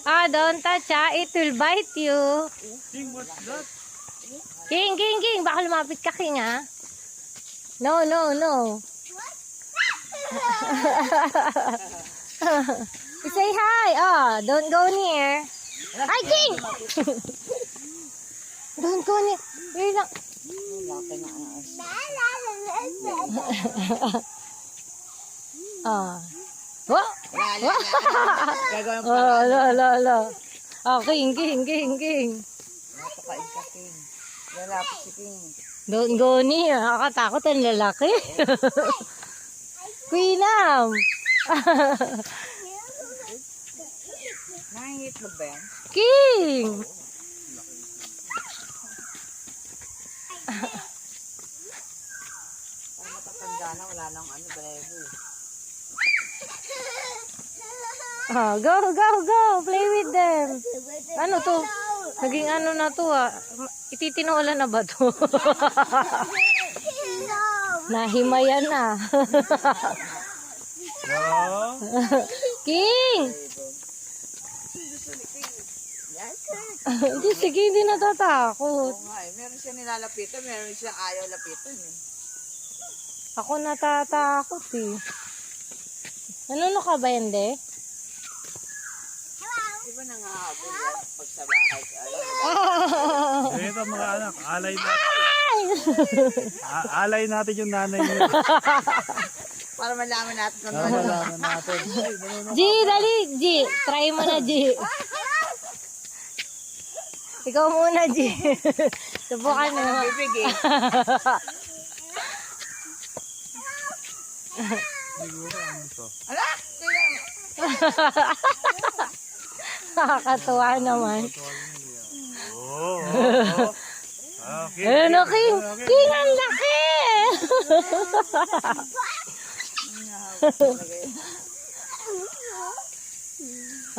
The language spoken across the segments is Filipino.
Ah, don't touch it will bite you. King, what's that? King, baka lumapit ka, King, ha? No. Say hi. Oh, don't go near. Hi, King! Don't go near. Here lang. Ah. What? Gagawin Oh, la. Oh, King. Napakain ka, King. Lalapit si King. Don't go near. Nakakatakot ang lalaki. Queenam. Nangingitlog ba yan? King. Ay, matatanda na. Wala nang ano, balayo. Oh, go. Play with them. Ano to? Naging ano na to, ah. Ititinola na ba to? Nahimayan na. No. King! Hindi, sige, hindi natatakot. Oo nga eh. Meron siya nilalapitan. Meron siya ayaw lapitan eh. Ako natatakot eh. Ano ka ba, hindi? Di ba nangahabol yan pag sa bahay? Ito mga anak, alay natin yung nanay niyo. Para malaman natin kung Para ano. malaman natin. G, dali, G. Try mo na, G. Ikaw muna, G. Subukan mo. Bibig eh. Siguro ano to? Ala! Nakakatuwa naman. Oo. Okay. Ano, King? King, ang laki!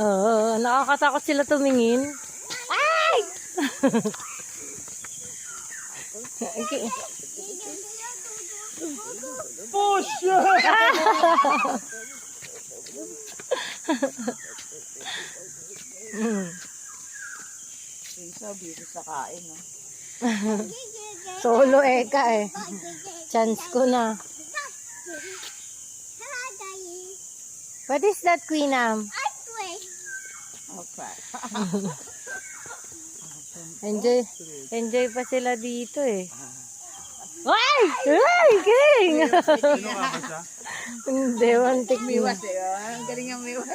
Oo, nakakatakot sila tumingin. Ay! Okay. Push! Isa, busy sa kain, no? Solo eka eh. Chance ko na. What is that, Queenam? Okay. Enjoy pa sila dito eh. Ay! King! Sino ka ba siya? Hindi, wantik Miwas eh. Oh. Ang galing yung miwas.